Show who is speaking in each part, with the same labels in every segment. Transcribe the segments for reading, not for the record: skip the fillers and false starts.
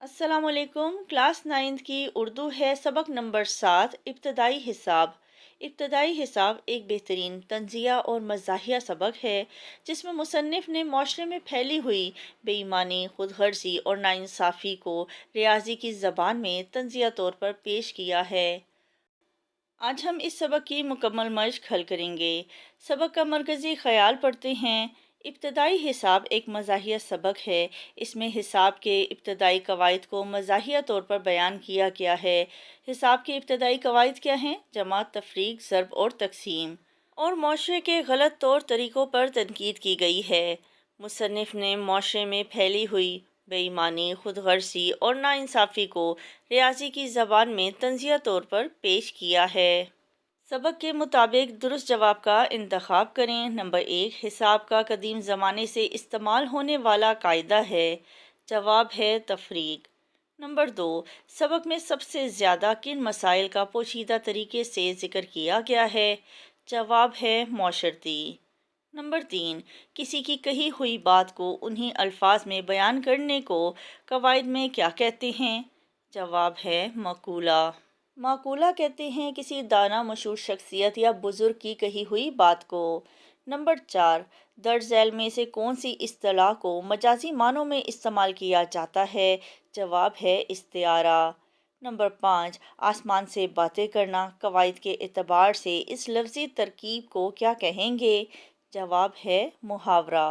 Speaker 1: अस्सलाम वालेकुम। Class 9th की उर्दू है सबक नंबर 7 इब्तदाई हिसाब। इब्तदाई हिसाब एक बेहतरीन तंजिया और मज़ाहिया सबक है जिसमें मुसन्निफ़ ने माशरे में फैली हुई बेईमानी, खुद गर्जी और नाइंसाफ़ी को रियाजी की ज़बान में तंजिया तौर पर पेश किया है। आज हम इस सबक की मुकम्मल मश्क हल करेंगे। सबक का मरकज़ी ख़याल पढ़ते हैं। इब्तदाई हिसाब एक मज़ाहिया सबक है। इसमें हिसाब के इब्तदाई कवायद को मज़ाहिया तौर पर बयान किया गया है। हिसाब के इब्तदाई कवायद क्या हैं? जमा, तफरीक, ज़र्ब और तक़सीम। और मुआशरे के गलत तौर तरीक़ों पर तनकीद की गई है। मुसन्निफ़ ने मुआशरे में फैली हुई बेईमानी, खुदगर्जी और नाइंसाफ़ी को रियाजी की ज़बान में तंज़िया तौर पर पेश किया है। सबक के मुताबिक दुरुस्त जवाब का इंतखाब करें। नंबर 1, हिसाब का कदीम ज़माने से इस्तेमाल होने वाला कायदा है। जवाब है तफरीक। नंबर 2, सबक में सबसे ज़्यादा किन मसाइल का पोशीदा तरीके से ज़िक्र किया गया है? जवाब है माशरती। नंबर 3, किसी की कही हुई बात को उन्हीं अल्फाज में बयान करने को कवायद में क्या कहते हैं? जवाब है मकूला। माकूला कहते हैं किसी दाना मशहूर शख्सियत या बुजुर्ग की कही हुई बात को। नंबर 4, दर्ज झैल में से कौन सी इस्तिलाह को मजाजी मानों में इस्तेमाल किया जाता है? जवाब है इस्तिआरा। नंबर 5, आसमान से बातें करना कवायद के एतबार से इस लफ्ज़ी तरकीब को क्या कहेंगे? जवाब है मुहावरा।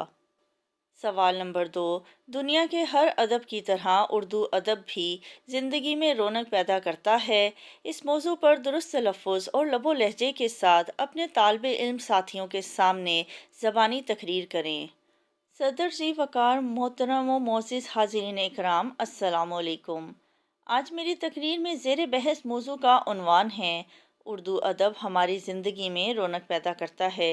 Speaker 1: सवाल नंबर 2, दुनिया के हर अदब की तरह उर्दू अदब भी ज़िंदगी में रौनक पैदा करता है। इस मौजू पर दुरुस्त तलफ़्फ़ुज़ और लबो लहजे के साथ अपने तालिबे इल्म साथियों के सामने ज़बानी तकरीर करें। सदर जी वक़ार, मोहतरम व मोअज़्ज़िज़ हाज़रीन इकराम, अस्सलामु अलैकुम। आज मेरी तकरीर में ज़ेर बहस मौजू का उन्वान है उर्दू अदब हमारी ज़िंदगी में रौनक पैदा करता है।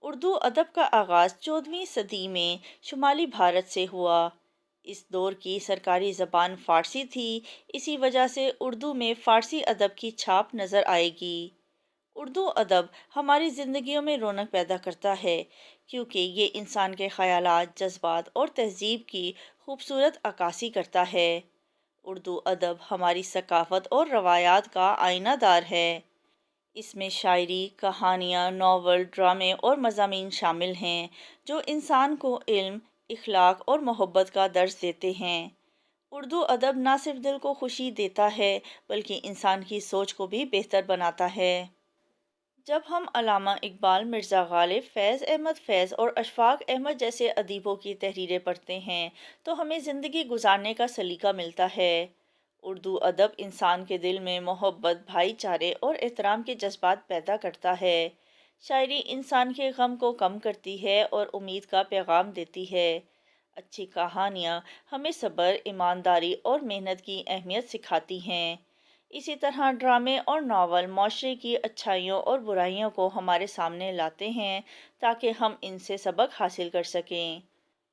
Speaker 1: उर्दू अदब का आगाज़ 14वीं सदी में शुमाली भारत से हुआ। इस दौर की सरकारी ज़बान फ़ारसी थी। इसी वजह से उर्दू में फ़ारसी अदब की छाप नज़र आएगी। उर्दू अदब हमारी ज़िंदगियों में रौनक पैदा करता है क्योंकि ये इंसान के ख़यालात, जज्बात और तहज़ीब की खूबसूरत अक्कासी करता है। उर्दू अदब हमारी सकाफ़त और रवायात का आईनादार है। इसमें शायरी, कहानियाँ, नावल, ड्रामे और मज़ामीन शामिल हैं जो इंसान को इल्म, इखलाक और मोहब्बत का दर्स देते हैं। उर्दू अदब ना सिर्फ दिल को खुशी देता है बल्कि इंसान की सोच को भी बेहतर बनाता है। जब हम अल्लामा इकबाल, मिर्ज़ा गालिब, फ़ैज़ अहमद फ़ैज़ और अशफ़ाक़ अहमद जैसे अदीबों की तहरीरें पढ़ते हैं तो हमें ज़िंदगी गुजारने का सलीका मिलता है। उर्दू अदब इंसान के दिल में मोहब्बत, भाईचारे और एहतराम के जज्बात पैदा करता है। शायरी इंसान के गम को कम करती है और उम्मीद का पैगाम देती है। अच्छी कहानियाँ हमें सब्र, ईमानदारी और मेहनत की अहमियत सिखाती हैं। इसी तरह ड्रामे और नावल माशरे की अच्छाइयों और बुराइयों को हमारे सामने लाते हैं ताकि हम इनसे सबक हासिल कर सकें।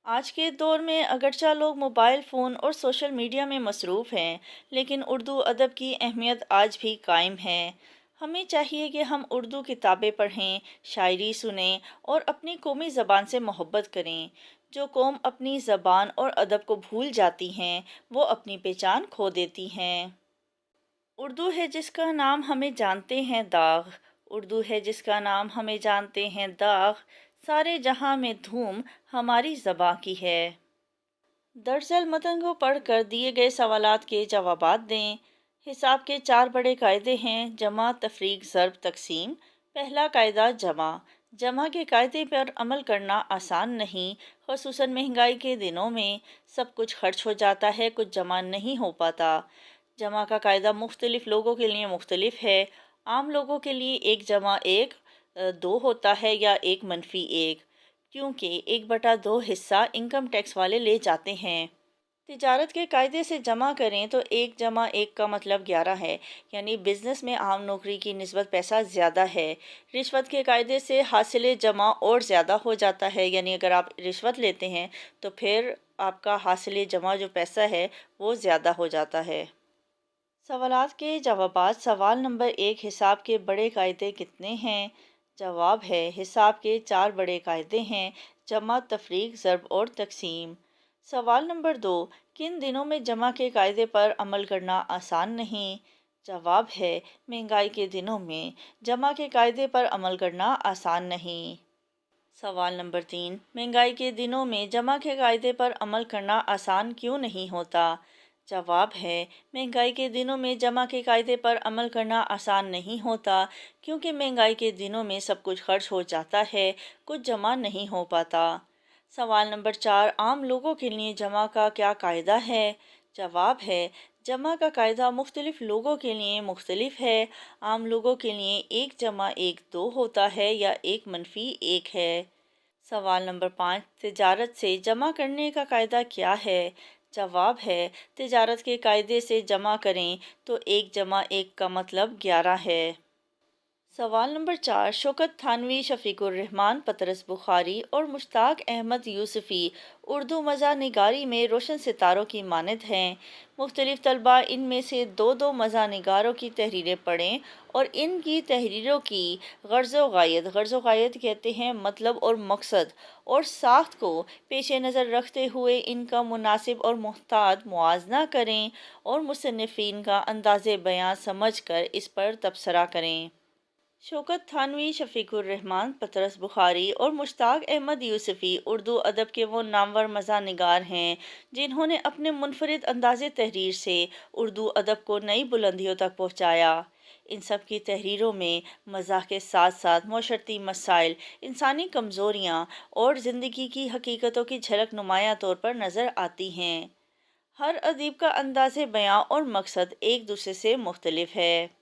Speaker 1: आज के दौर में अगरचे लोग मोबाइल फ़ोन और सोशल मीडिया में मसरूफ़ हैं, लेकिन उर्दू अदब की अहमियत आज भी कायम है। हमें चाहिए कि हम उर्दू किताबें पढ़ें, शायरी सुनें और अपनी कौमी ज़बान से मोहब्बत करें। जो कौम अपनी ज़बान और अदब को भूल जाती हैं, वो अपनी पहचान खो देती हैं। उर्दू है जिसका नाम हमें जानते हैं दाग, उर्दू है जिसका नाम हमें जानते हैं दाग, सारे जहां में धूम हमारी ज़बां की है। दरअसल मतन को पढ़कर दिए गए सवालात के जवाबात दें। हिसाब के 4 बड़े कायदे हैं: जमा, तफरीक, ज़र्ब, तक़सीम। पहला कायदा जमा। जमा के कायदे पर अमल करना आसान नहीं, ख़ुसूसन महंगाई के दिनों में सब कुछ खर्च हो जाता है, कुछ जमा नहीं हो पाता। जमा का कायदा मुख्तलिफ़ लोगों के लिए मुख्तलिफ है। आम लोगों के लिए 1 जमा 1 2 होता है या 1-1, क्योंकि 1/2 हिस्सा इनकम टैक्स वाले ले जाते हैं। तिजारत के कायदे से जमा करें तो 1 जमा 1 का मतलब 11 है, यानी बिजनेस में आम नौकरी की निस्बत पैसा ज़्यादा है। रिश्वत के कायदे से हासिल जमा और ज़्यादा हो जाता है, यानी अगर आप रिश्वत लेते हैं तो फिर आपका हासिल जमा जो पैसा है वो ज़्यादा हो जाता है। सवालात के जवाबात। सवाल नंबर 1, हिसाब के बड़े कायदे कितने हैं? जवाब है हिसाब के 4 बड़े कायदे हैं: जमा, तफरीक, ज़र्ब और तक़सीम। सवाल नंबर 2, किन दिनों में जमा के कायदे पर अमल करना आसान नहीं? जवाब है, महंगाई के दिनों में जमा के कायदे पर अमल करना आसान नहीं। सवाल नंबर 3, महंगाई के दिनों में जमा के कायदे पर अमल करना आसान क्यों नहीं होता? जवाब है, महंगाई के दिनों में जमा के कायदे पर अमल करना आसान नहीं होता, क्योंकि महंगाई के दिनों में सब कुछ खर्च हो जाता है, कुछ जमा नहीं हो पाता। सवाल नंबर 4, आम लोगों के लिए जमा का क्या कायदा है? जवाब है, जमा का कायदा मुख्तलिफ लोगों के लिए मुख्तलिफ है। आम लोगों के लिए एक जमा एक दो होता है या एक मनफी एक है। सवाल नंबर 5, तिजारत से जमा करने का कायदा क्या है? जवाब है, तिजारत के कायदे से जमा करें तो एक जमा एक का मतलब 11 है। सवाल नंबर 4, शौकत थानवी, शफीकुर रहमान, पतरस बुखारी और मुश्ताक अहमद यूसुफ़ी उर्दू मज़ा निगारी में रोशन सितारों की मानद हैं। मुख्तलिफ तलबा इनमें से दो दो मज़ा निगारों की तहरीरें पढ़ें और इनकी तहरीरों की गर्ज़ो गायत कहते हैं मतलब और मकसद और साख्त को पेश नज़र रखते हुए इनका मुनासिब और मुहतात मुआजना करें और मुसन्निफ़ीन का अंदाज़े बयां समझ कर इस पर तबसरा करें। शौकत थानवी, शफीकुर रहमान, पतरस बुखारी और मुश्ताक अहमद यूसुफ़ी उर्दू अदब के वो नामवर मज़ा निगार हैं जिन्होंने अपने मुनफरिद अंदाज़े तहरीर से उर्दू अदब को नई बुलंदियों तक पहुँचाया। इन सब की तहरीरों में मज़ाह के साथ साथ मौशरती मसाइल, इंसानी कमज़ोरियाँ और ज़िंदगी की हकीकतों की झलक नुमायाँ तौर पर नज़र आती हैं। हर अदीब का अंदाज़े बयां और मकसद एक दूसरे से मुख्तलिफ है।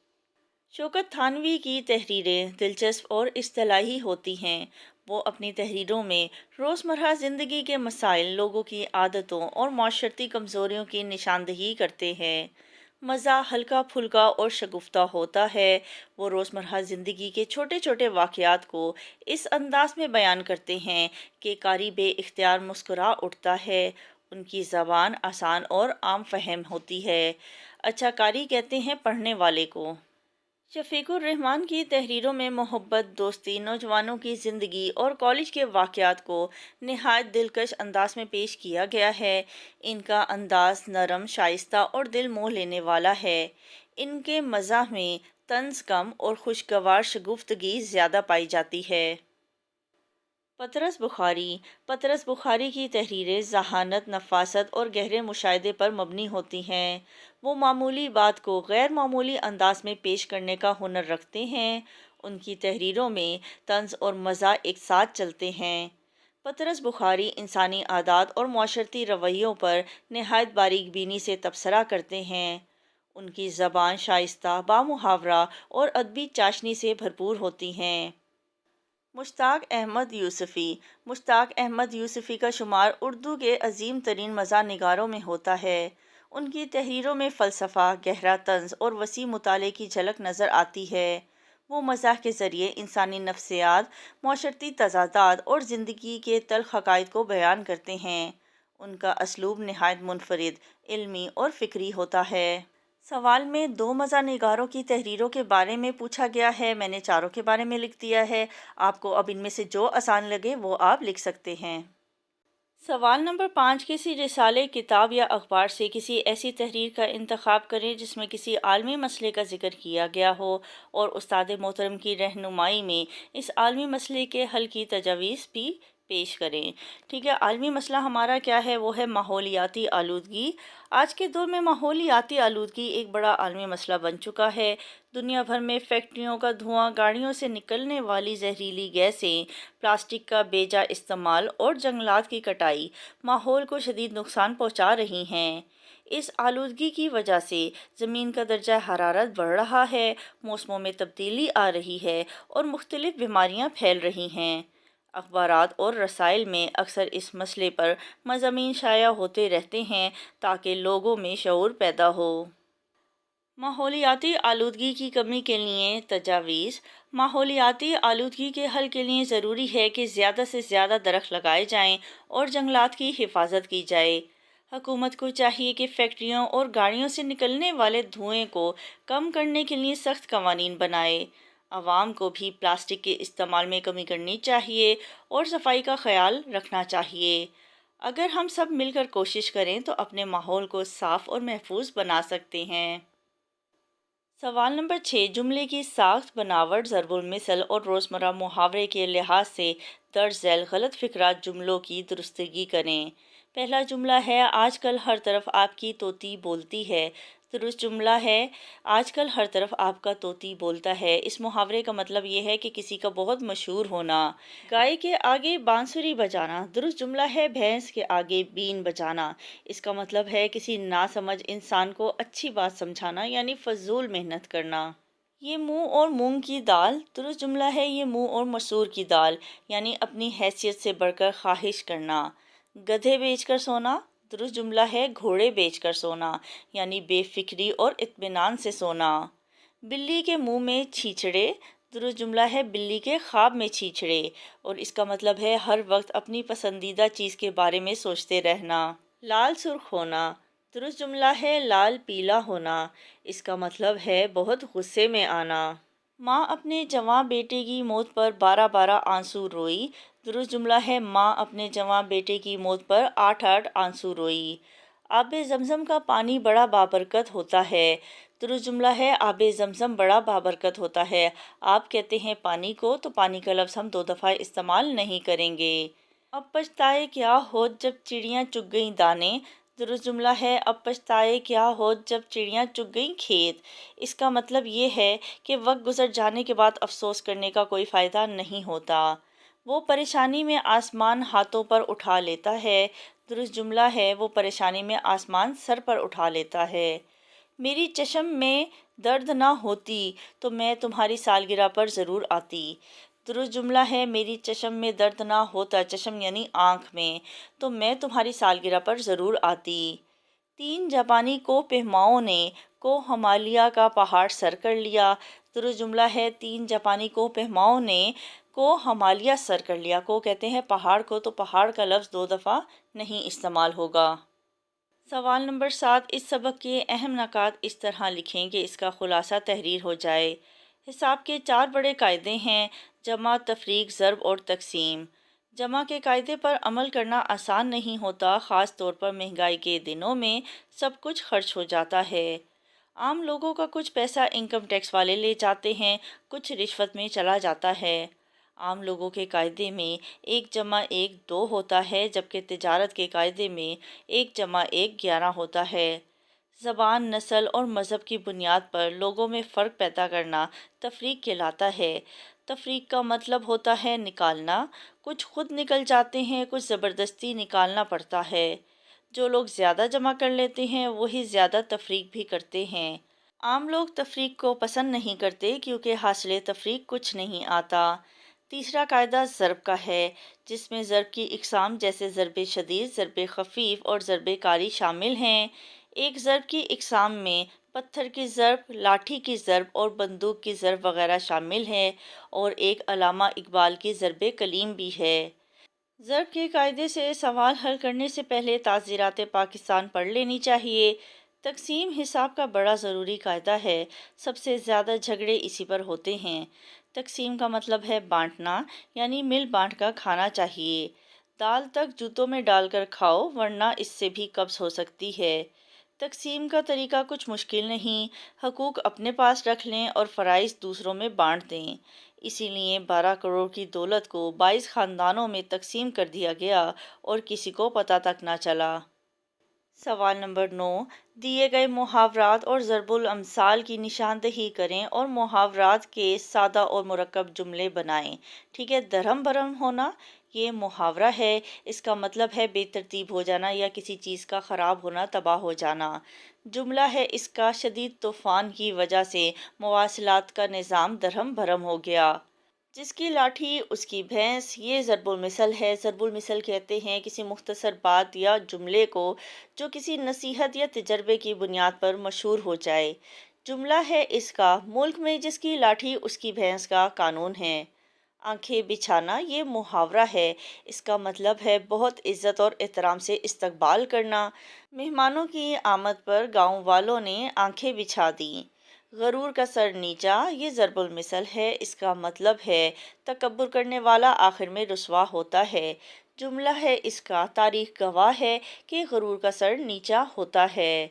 Speaker 1: शौकत थानवी की तहरीरें दिलचस्प और इस्तिलाही होती हैं। वो अपनी तहरीरों में रोज़मर्रा ज़िंदगी के मसाइल, लोगों की आदतों और माशरती कमज़ोरियों की निशानदही करते हैं। मज़ा हल्का फुल्का और शगुफ्ता होता है। वो रोज़मर्रा ज़िंदगी के छोटे छोटे वाक़यात को इस अंदाज में बयान करते हैं कि कारी बे इख्तियार मुस्कुरा उठता है। उनकी ज़बान आसान और आम फहम होती है। अच्छा कारी कहते हैं पढ़ने वाले को। शफीकुर रहमान की तहरीरों में मोहब्बत, दोस्ती, नौजवानों की ज़िंदगी और कॉलेज के वाक़यात को नहायत दिलकश अंदाज में पेश किया गया है। इनका अंदाज नरम, शाइस्ता और दिल मोह लेने वाला है। इनके मज़ाह में तंज़ कम और खुशगवार शगुफ्तगी ज़्यादा पाई जाती है। पतरस बुखारी की तहरीरें ज़हानत, नफासत और गहरे मुशाहिदे पर मबनी होती हैं। वो मामूली बात को गैर मामूली अंदाज में पेश करने का हुनर रखते हैं। उनकी तहरीरों में तंज और मज़ा एक साथ चलते हैं। पतरस बुखारी इंसानी आदात और माशरती रवैयों पर नहायत बारीक बीनी से तबसरा करते हैं। उनकी ज़बान शाइस्ता, बामुहावरा और अदबी चाशनी से भरपूर होती हैं। मुश्ताक अहमद यूसुफ़ी का शुमार उर्दू के अजीम तरीन मज़ा निगारों में होता है। उनकी तहरीरों में फ़लसफ़ा, गहरा तंज़ और वसी मुताले की झलक नज़र आती है। वो मज़ाह के ज़रिए इंसानी नफ्सियात, माशरती तज़ादात और ज़िंदगी के तल्ख़ हक़ाइक़ को बयान करते हैं। उनका असलूब नहायत मुनफरिद, इल्मी और फ़िक्री होता है। सवाल में दो मज़ा निगारों की तहरीरों के बारे में पूछा गया है। मैंने चारों के बारे में लिख दिया है। आपको अब इनमें से जो आसान लगे वो आप लिख सकते हैं। सवाल नंबर 5, किसी रिसाले, किताब या अखबार से किसी ऐसी तहरीर का इंतखाब करें जिसमें किसी आलमी मसले का जिक्र किया गया हो और उस्ताद मोहतरम की रहनुमाई में इस आलमी मसले के हल की तजावीज़ भी पेश करें। ठीक है, आलमी मसला हमारा क्या है? वो है माहौलियाती आलूदगी। आज के दौर में माहौलियाती आलूदगी एक बड़ा आलमी मसला बन चुका है। दुनिया भर में फैक्ट्रियों का धुआं, गाड़ियों से निकलने वाली जहरीली गैसें, प्लास्टिक का बेजा इस्तेमाल और जंगलात की कटाई माहौल को शदीद नुकसान पहुंचा रही हैं। इस आलूदगी की वजह से ज़मीन का दर्जा हरारत बढ़ रहा है, मौसमों में तब्दीली आ रही है और मुख्तलिफ बीमारियां फैल रही हैं। अखबारात और रसाइल में अक्सर इस मसले पर मज़ामीन शाया होते रहते हैं ताकि लोगों में शऊर पैदा हो। माहौलियाती आलूदगी की कमी के लिए तजावीज़। माहौलियाती आलूदगी के हल के लिए ज़रूरी है कि ज़्यादा से ज़्यादा दरख्त लगाए जाएं और जंगलात की हिफाजत की जाए। हुकूमत को चाहिए कि फैक्ट्रियों और गाड़ियों से निकलने वाले धुएं को कम करने के लिए सख्त कवानीन बनाए। आवाम को भी प्लास्टिक के इस्तेमाल में कमी करनी चाहिए और सफाई का ख्याल रखना चाहिए। اگر ہم سب مل کر کوشش کریں تو اپنے ماحول کو صاف اور محفوظ بنا سکتے ہیں۔ سوال نمبر 6، جملے کی ساخت، بناوٹ، ضرب المثل اور روزمرہ محاورے کے لحاظ سے درج ذیل غلط فقرات جملوں کی درستگی کریں۔ پہلا جملہ ہے، آج کل ہر طرف آپ کی طوطی بولتی ہے۔ درست جملہ ہے، آج کل ہر طرف آپ کا طوطی بولتا ہے۔ اس محاورے کا مطلب یہ ہے کہ کسی کا بہت مشہور ہونا۔ گائے کے آگے بانسری بجانا۔ درست جملہ ہے، بھینس کے آگے بین بجانا۔ اس کا مطلب ہے کسی ناسمجھ انسان کو اچھی بات سمجھانا، یعنی فضول محنت کرنا۔ یہ منہ اور مونگ کی دال۔ درست جملہ ہے، یہ منہ اور مسور کی دال، یعنی اپنی حیثیت سے بڑھ کر خواہش کرنا۔ گدھے بیچ کر سونا۔ درست جملہ ہے، گھوڑے بیچ کر سونا، یعنی بے فکری اور اطمینان سے سونا۔ بلی کے منہ میں چھیچڑے۔ درست جملہ ہے، بلی کے خواب میں چھیچڑے، اور اس کا مطلب ہے ہر وقت اپنی پسندیدہ چیز کے بارے میں سوچتے رہنا۔ لال سرخ ہونا۔ درست جملہ ہے، لال پیلا ہونا۔ اس کا مطلب ہے بہت غصے میں آنا۔ ماں اپنے جواں بیٹے کی موت پر 12 آنسو روئی۔ درست جملہ ہے، ماں اپنے جواں بیٹے کی موت پر 8 آنسو روئی۔ آب زمزم کا پانی بڑا بابرکت ہوتا ہے۔ درست جملہ ہے، آب زمزم بڑا بابرکت ہوتا ہے۔ آپ کہتے ہیں پانی کو، تو پانی کا لفظ ہم 2 دفعہ استعمال نہیں کریں گے۔ اب پچھتائے کیا ہوت جب چڑیاں چگ گئیں دانے۔ درست جملہ ہے، اب پچھتائے کیا ہوت جب چڑیاں چگ گئیں کھیت۔ اس کا مطلب یہ ہے کہ وقت گزر جانے کے بعد افسوس کرنے کا کوئی فائدہ نہیں ہوتا۔ وہ پریشانی میں آسمان ہاتھوں پر اٹھا لیتا ہے۔ درست جملہ ہے، وہ پریشانی میں آسمان سر پر اٹھا لیتا ہے۔ میری چشم میں درد نہ ہوتی تو میں تمہاری سالگرہ پر ضرور آتی۔ درست جملہ ہے، میری چشم میں درد نہ ہوتا، چشم یعنی آنکھ میں، تو میں تمہاری سالگرہ پر ضرور آتی۔ 3 جاپانی کو پہماؤں نے کو ہمالیہ کا پہاڑ سر کر لیا۔ درست جملہ ہے، 3 جاپانی کو پہماؤں نے کو ہمالیہ سر کر لیا۔ کو کہتے ہیں پہاڑ کو، تو پہاڑ کا لفظ 2 دفعہ نہیں استعمال ہوگا۔ سوال نمبر 7، اس سبق کے اہم نکات اس طرح لکھیں کہ اس کا خلاصہ تحریر ہو جائے۔ حساب کے 4 بڑے قاعدے ہیں: جمع، تفریق، ضرب اور تقسیم۔ جمع کے قاعدے پر عمل کرنا آسان نہیں ہوتا، خاص طور پر مہنگائی کے دنوں میں سب کچھ خرچ ہو جاتا ہے۔ عام لوگوں کا کچھ پیسہ انکم ٹیکس والے لے جاتے ہیں، کچھ رشوت میں چلا جاتا ہے۔ عام لوگوں کے قاعدے میں 1 جمع 1 2 ہوتا ہے، جبکہ تجارت کے قاعدے میں 1 جمع 1 11 ہوتا ہے۔ زبان، نسل اور مذہب کی بنیاد پر لوگوں میں فرق پیدا کرنا تفریق کہلاتا ہے۔ تفریق کا مطلب ہوتا ہے نکالنا۔ کچھ خود نکل جاتے ہیں، کچھ زبردستی نکالنا پڑتا ہے۔ جو لوگ زیادہ جمع کر لیتے ہیں وہی زیادہ تفریق بھی کرتے ہیں۔ عام لوگ تفریق کو پسند نہیں کرتے کیونکہ حاصل تفریق کچھ نہیں آتا۔ تیسرا قاعدہ ضرب کا ہے، جس میں ضرب کی اقسام جیسے ضرب شدید، ضرب خفیف اور ضرب کاری شامل ہیں۔ ایک ضرب کی اقسام میں پتھر کی ضرب، لاٹھی کی ضرب اور بندوق کی ضرب وغیرہ شامل ہے، اور ایک علامہ اقبال کی ضرب کلیم بھی ہے۔ ضرب کے قاعدے سے سوال حل کرنے سے پہلے تعزیرات پاکستان پڑھ لینی چاہیے۔ تقسیم حساب کا بڑا ضروری قاعدہ ہے، سب سے زیادہ جھگڑے اسی پر ہوتے ہیں۔ تقسیم کا مطلب ہے بانٹنا، یعنی مل بانٹ کر کھانا چاہیے۔ دال تک جوتوں میں ڈال کر کھاؤ ورنہ اس سے بھی قبض ہو سکتی ہے۔ تقسیم کا طریقہ کچھ مشکل نہیں، حقوق اپنے پاس رکھ لیں اور فرائض دوسروں میں بانٹ دیں۔ اسی لیے 12 کروڑ کی دولت کو 22 خاندانوں میں تقسیم کر دیا گیا اور کسی کو پتہ تک نہ چلا۔ سوال نمبر 9، دیے گئے محاورات اور ضرب الامثال کی نشاندہی کریں اور محاورات کے سادہ اور مرکب جملے بنائیں۔ ٹھیک ہے، درہم برہم ہونا یہ محاورہ ہے، اس کا مطلب ہے بے ترتیب ہو جانا یا کسی چیز کا خراب ہونا، تباہ ہو جانا۔ جملہ ہے، اس کا شدید طوفان کی وجہ سے مواصلات کا نظام درہم بھرم ہو گیا۔ جس کی لاٹھی اس کی بھینس، یہ ضرب المثل ہے۔ ضرب المثل کہتے ہیں کسی مختصر بات یا جملے کو جو کسی نصیحت یا تجربے کی بنیاد پر مشہور ہو جائے۔ جملہ ہے، اس کا ملک میں جس کی لاٹھی اس کی بھینس کا قانون ہے۔ آنکھیں بچھانا یہ محاورہ ہے، اس کا مطلب ہے بہت عزت اور احترام سے استقبال کرنا۔ مہمانوں کی آمد پر گاؤں والوں نے آنکھیں بچھا دیں۔ غرور کا سر نیچا یہ ضرب المثل ہے، اس کا مطلب ہے تکبر کرنے والا آخر میں رسوا ہوتا ہے۔ جملہ ہے اس کا تاریخ گواہ ہے کہ غرور کا سر نیچا ہوتا ہے۔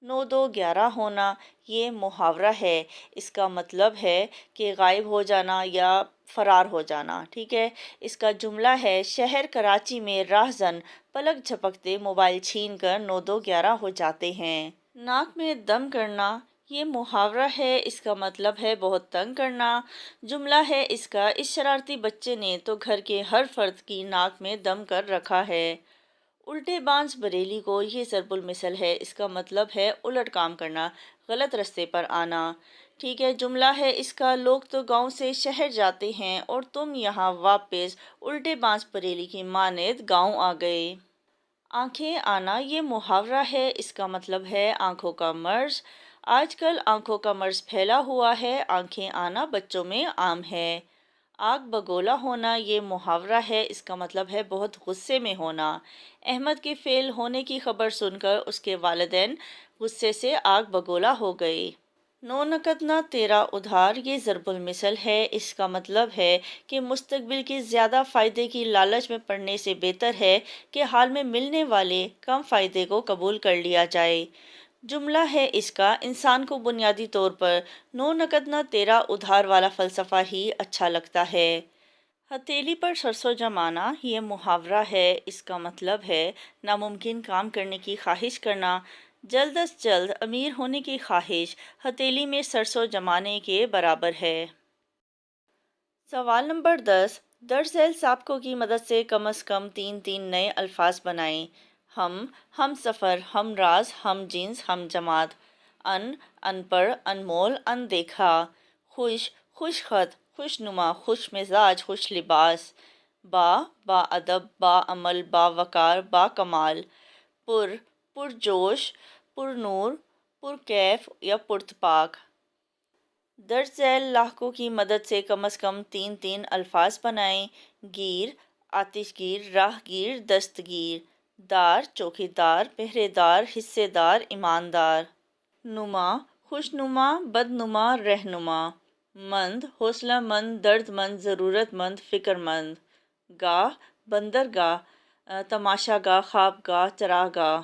Speaker 1: 9 2 11 ہونا یہ محاورہ ہے، اس کا مطلب ہے کہ غائب ہو جانا یا فرار ہو جانا، ٹھیک ہے۔ اس کا جملہ ہے شہر کراچی میں راہزن پلک جھپکتے موبائل چھین کر 9 2 11 ہو جاتے ہیں۔ ناک میں دم کرنا یہ محاورہ ہے، اس کا مطلب ہے بہت تنگ کرنا۔ جملہ ہے اس کا اس شرارتی بچے نے تو گھر کے ہر فرد کی ناک میں دم کر رکھا ہے۔ الٹے بانس بریلی کو یہ ضرب المثل ہے، اس کا مطلب ہے الٹ کام کرنا، غلط رستے پر آنا، ٹھیک ہے۔ جملہ ہے اس کا لوگ تو گاؤں سے شہر جاتے ہیں اور تم یہاں واپس الٹے بانس بریلی کی مانند گاؤں آ گئے۔ آنکھیں آنا یہ محاورہ ہے، اس کا مطلب ہے آنکھوں کا مرض۔ آج کل آنکھوں کا مرض پھیلا ہوا ہے، آنکھیں آنا بچوں میں عام ہے۔ آگ بگولا ہونا یہ محاورہ ہے، اس کا مطلب ہے بہت غصے میں ہونا۔ احمد کے فیل ہونے کی خبر سن کر اس کے والدین غصے سے آگ بگولا ہو گئے۔ 9 نقد نہ تیرا ادھار یہ ضرب المثل ہے، اس کا مطلب ہے کہ مستقبل کے زیادہ فائدے کی لالچ میں پڑنے سے بہتر ہے کہ حال میں ملنے والے کم فائدے کو قبول کر لیا جائے۔ جملہ ہے اس کا انسان کو بنیادی طور پر 9 نقد نہ تیرا ادھار والا فلسفہ ہی اچھا لگتا ہے۔ ہتھیلی پر سرسوں جمانا یہ محاورہ ہے، اس کا مطلب ہے ناممکن کام کرنے کی خواہش کرنا۔ جلد از جلد امیر ہونے کی خواہش ہتھیلی میں سرسوں جمانے کے برابر ہے۔ سوال نمبر 10، درج ذیل سابقوں کی مدد سے کم از کم 3 نئے الفاظ بنائیں۔ ہم سفر، ہم راز، ہم جنس، ہم جماعت۔ ان پڑھ، انمول، اندیکھا۔ خوش خط، خوش نما، خوش مزاج، خوش لباس۔ با ادب، با عمل، با وقار، با کمال۔ پرجوش، پر نور، پر کیف یا پرتپاک۔ درج ذیل لاحقوں کی مدد سے کم از کم 3 الفاظ بنائیں۔ گیر، آتش گیر، راہ گیر، دستگیر۔ دار، چوکیدار، پہرے دار، حصے دار، ایماندار۔ نما، خوش نما، بد نما، رہنما۔ مند، حوصلہ مند، درد مند، ضرورت مند، فکر مند۔ گاہ، بندرگاہ، تماشا گاہ، خواب گاہ، چراہ گاہ۔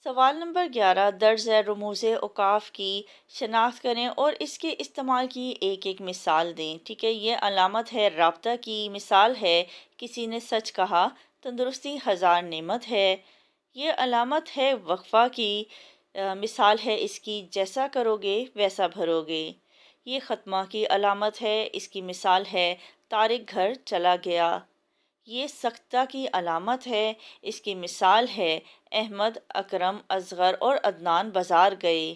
Speaker 1: سوال نمبر 11، درج ذیل رموز اوقاف کی شناخت کریں اور اس کے استعمال کی ایک مثال دیں، ٹھیک ہے۔ یہ علامت ہے رابطہ کی، مثال ہے کسی نے سچ کہا، تندرستی ہزار نعمت ہے۔ یہ علامت ہے وقفہ کی، مثال ہے اس کی جیسا کرو گے ویسا بھرو گے۔ یہ ختمہ کی علامت ہے، اس کی مثال ہے طارق گھر چلا گیا۔ یہ سکتہ کی علامت ہے، اس کی مثال ہے احمد، اکرم، اصغر اور عدنان بازار گئے۔